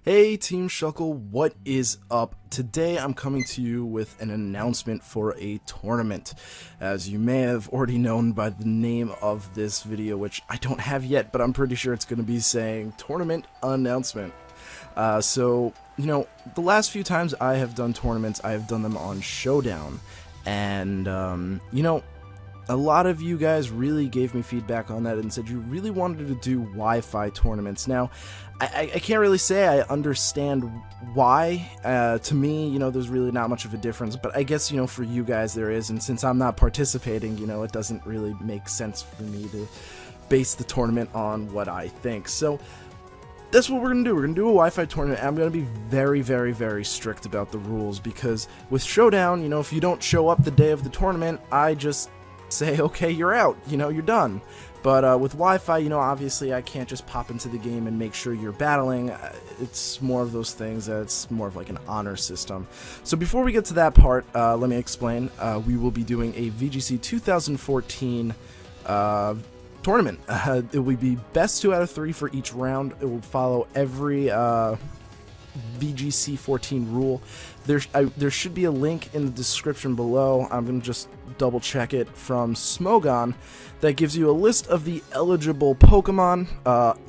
Hey Team Shuckle, what is up? Today I'm coming to you with an announcement for a tournament. As you may have already known by the name of this video, which I don't have yet, but I'm pretty sure it's going to be saying Tournament Announcement. The last few times I have done tournaments, I have done them on Showdown. And, a lot of you guys really gave me feedback on that and said you really wanted to do Wi-Fi tournaments. Now, I can't really say I understand why. To me, there's really not much of a difference, but I guess, for you guys there is, and since I'm not participating, it doesn't really make sense for me to base the tournament on what I think. So, that's what we're going to do. We're going to do a Wi-Fi tournament, and I'm going to be very, very, very strict about the rules, because with Showdown, if you don't show up the day of the tournament, I just say, okay, you're out, you're done. But with Wi-Fi, obviously I can't just pop into the game and make sure you're battling. It's more of those things. It's more of like an honor system. So before we get to that part, let me explain. We will be doing a VGC 2014 tournament. It will be best 2 out of 3 for each round. It will follow every VGC 14 rule. There should be a link in the description below. I'm going to just double check it from Smogon that gives you a list of the eligible Pokemon.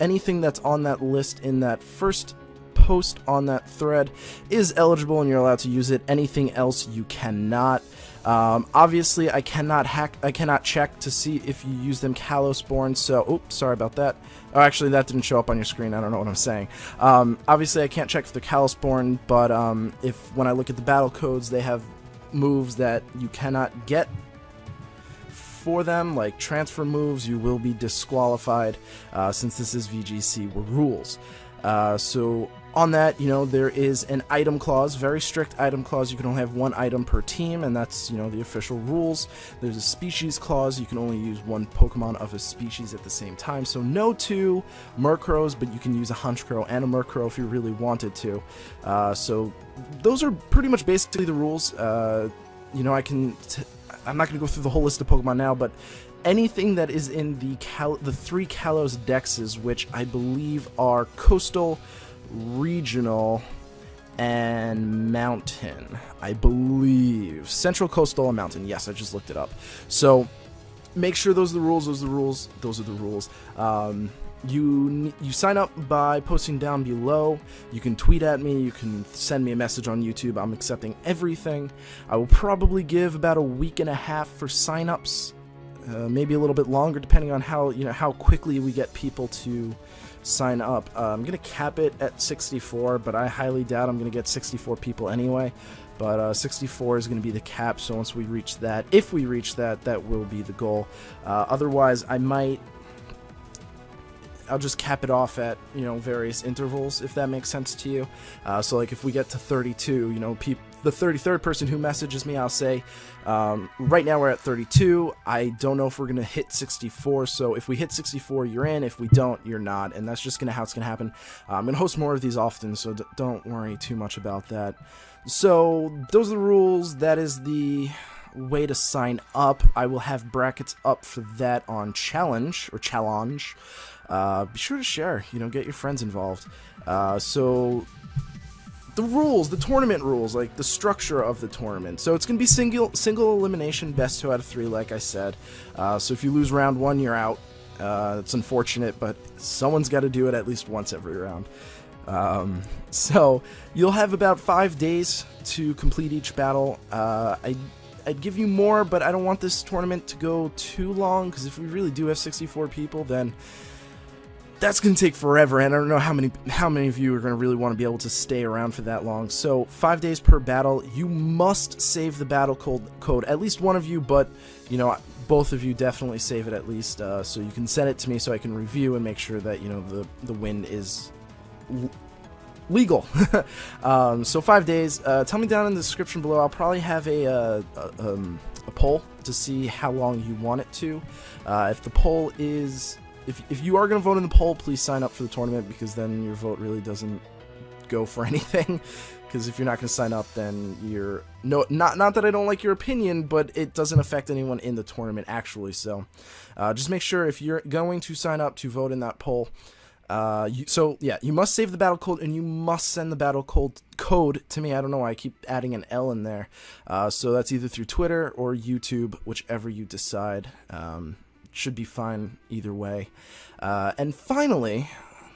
Anything that's on that list in that first post on that thread is eligible and you're allowed to use it. Anything else you cannot. Obviously I cannot check to see if you use them Kalos born, so oops, sorry about that. Oh, actually that didn't show up on your screen. I don't know what I'm saying. Obviously I can't check if they're Kalos born, but when I look at the battle codes, they have moves that you cannot get for them, like transfer moves. You will be disqualified since this is VGC rules. So on that, there is an item clause, very strict item clause. You can only have 1 item per team, and that's, the official rules. There's a species clause. You can only use 1 Pokemon of a species at the same time. So no 2 Murkrows, but you can use a Honchkrow and a Murkrow if you really wanted to. So those are pretty much basically the rules. I'm not going to go through the whole list of Pokemon now, but anything that is in the 3 Kalos dexes, which I believe are Coastal, Regional, and Mountain. I believe. Central, Coastal, and Mountain. Yes, I just looked it up. So, make sure those are the rules, those are the rules, those are the rules. You sign up by posting down below. You can tweet at me, you can send me a message on YouTube. I'm accepting everything. I will probably give about a week and a half for sign-ups. Maybe a little bit longer depending on how quickly we get people to sign up. I'm gonna cap it at 64, but I highly doubt I'm gonna get 64 people anyway. But 64 is gonna be the cap, so once we reach that, if we reach that, that will be the goal. Otherwise I'll just cap it off at various intervals, if that makes sense to you. So like if we get to 32, the 33rd person who messages me, I'll say, right now we're at 32. I don't know if we're gonna hit 64. So if we hit 64, you're in. If we don't, you're not. And that's just how it's gonna happen. I'm gonna host more of these often, so don't worry too much about that. So those are the rules. That is the way to sign up. I will have brackets up for that on Challenge. Be sure to share, get your friends involved. So the rules, the tournament rules, like the structure of the tournament. So it's going to be single elimination, best 2 out of 3, like I said. So if you lose round 1, you're out. It's unfortunate, but someone's got to do it at least once every round. So you'll have about 5 days to complete each battle. I'd give you more, but I don't want this tournament to go too long, because if we really do have 64 people, then that's going to take forever, and I don't know how many of you are going to really want to be able to stay around for that long. So 5 days per battle. You must save the battle code, at least one of you, but both of you definitely save it at least, so you can send it to me so I can review and make sure that the win is legal. So 5 days. Tell me down in the description below. I'll probably have a poll to see how long you want it to. If the poll is If you are going to vote in the poll, please sign up for the tournament, because then your vote really doesn't go for anything. Because if you're not going to sign up, then you're... Not that I don't like your opinion, but it doesn't affect anyone in the tournament, actually. So just make sure if you're going to sign up to vote in that poll, So yeah, you must save the battle code and you must send the battle code to me. I don't know why I keep adding an L in there. So that's either through Twitter or YouTube, whichever you decide. Should be fine either way. And finally,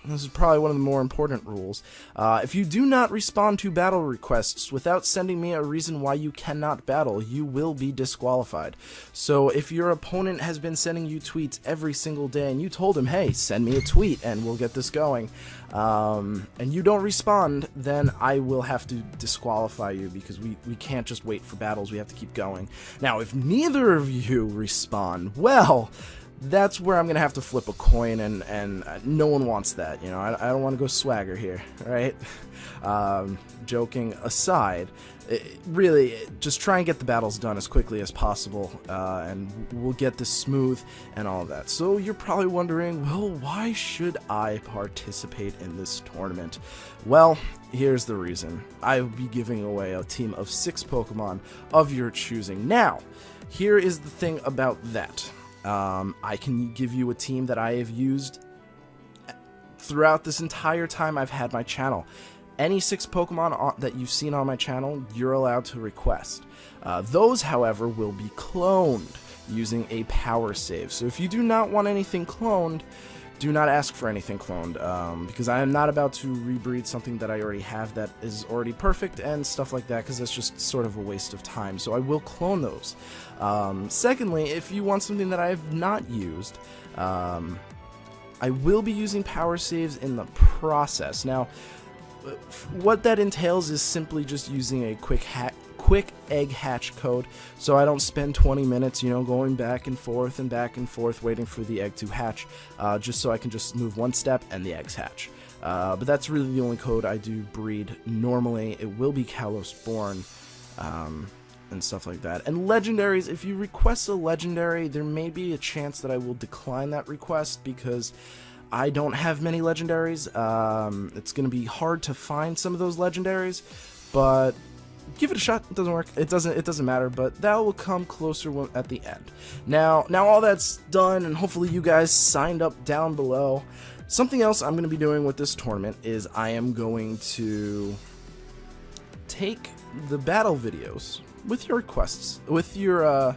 this is probably one of the more important rules. If you do not respond to battle requests without sending me a reason why you cannot battle, you will be disqualified. So if your opponent has been sending you tweets every single day and you told him, hey, send me a tweet and we'll get this going, and you don't respond, then I will have to disqualify you because we can't just wait for battles. We have to keep going. Now, if neither of you respond, well, that's where I'm going to have to flip a coin, and no one wants that, you know. I don't want to go swagger here, right? Joking aside, really, just try and get the battles done as quickly as possible, and we'll get this smooth and all of that. So you're probably wondering, well, why should I participate in this tournament? Well, here's the reason. I will be giving away a team of 6 Pokemon of your choosing. Now, here is the thing about that. I can give you a team that I have used throughout this entire time I've had my channel. Any 6 Pokemon that you've seen on my channel, you're allowed to request. Those, however, will be cloned using a power save. So if you do not want anything cloned, do not ask for anything cloned, because I am not about to rebreed something that I already have that is already perfect and stuff like that, because that's just sort of a waste of time. So I will clone those. Secondly, if you want something that I have not used, I will be using power saves in the process. Now, what that entails is simply just using a quick egg hatch code, so I don't spend 20 minutes, you know, going back and forth waiting for the egg to hatch, just so I can just move one step and the eggs hatch. But that's really the only code I do breed normally. It will be Kalos born, and stuff like that. And legendaries, if you request a legendary, there may be a chance that I will decline that request because I don't have many legendaries. It's going to be hard to find some of those legendaries, but give it a shot. It doesn't work. It doesn't matter, but that will come closer at the end. Now all that's done, and hopefully you guys signed up down below. Something else I'm going to be doing with this tournament is I am going to take the battle videos with your requests, with your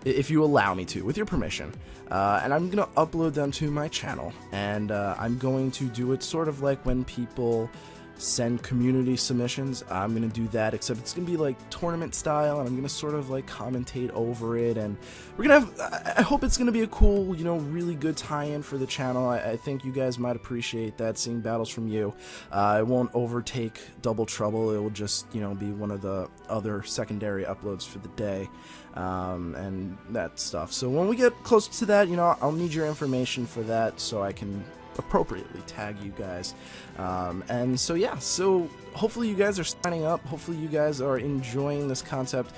if you allow me to, with your permission, and I'm gonna upload them to my channel, and I'm going to do it sort of like when people send community submissions. I'm gonna do that, except it's gonna be like tournament style, and I'm gonna sort of like commentate over it, and we're gonna have, I hope it's gonna be a cool, you know, really good tie-in for the channel. I think you guys might appreciate that, seeing battles from you. It won't overtake Double Trouble. It will just, you know, be one of the other secondary uploads for the day, and that stuff. So when we get close to that, you know, I'll need your information for that so I can appropriately tag you guys, and so yeah, so hopefully you guys are signing up, hopefully you guys are enjoying this concept.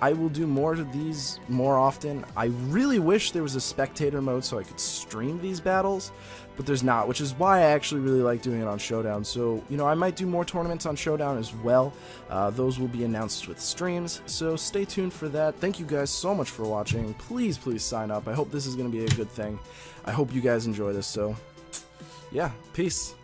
I will do more of these more often. I really wish there was a spectator mode so I could stream these battles, but there's not, which is why I actually really like doing it on Showdown. So, you know, I might do more tournaments on Showdown as well. Those will be announced with streams, so stay tuned for that. Thank you guys so much for watching. Please sign up. I hope this is going to be a good thing. I hope you guys enjoy this, so yeah, peace.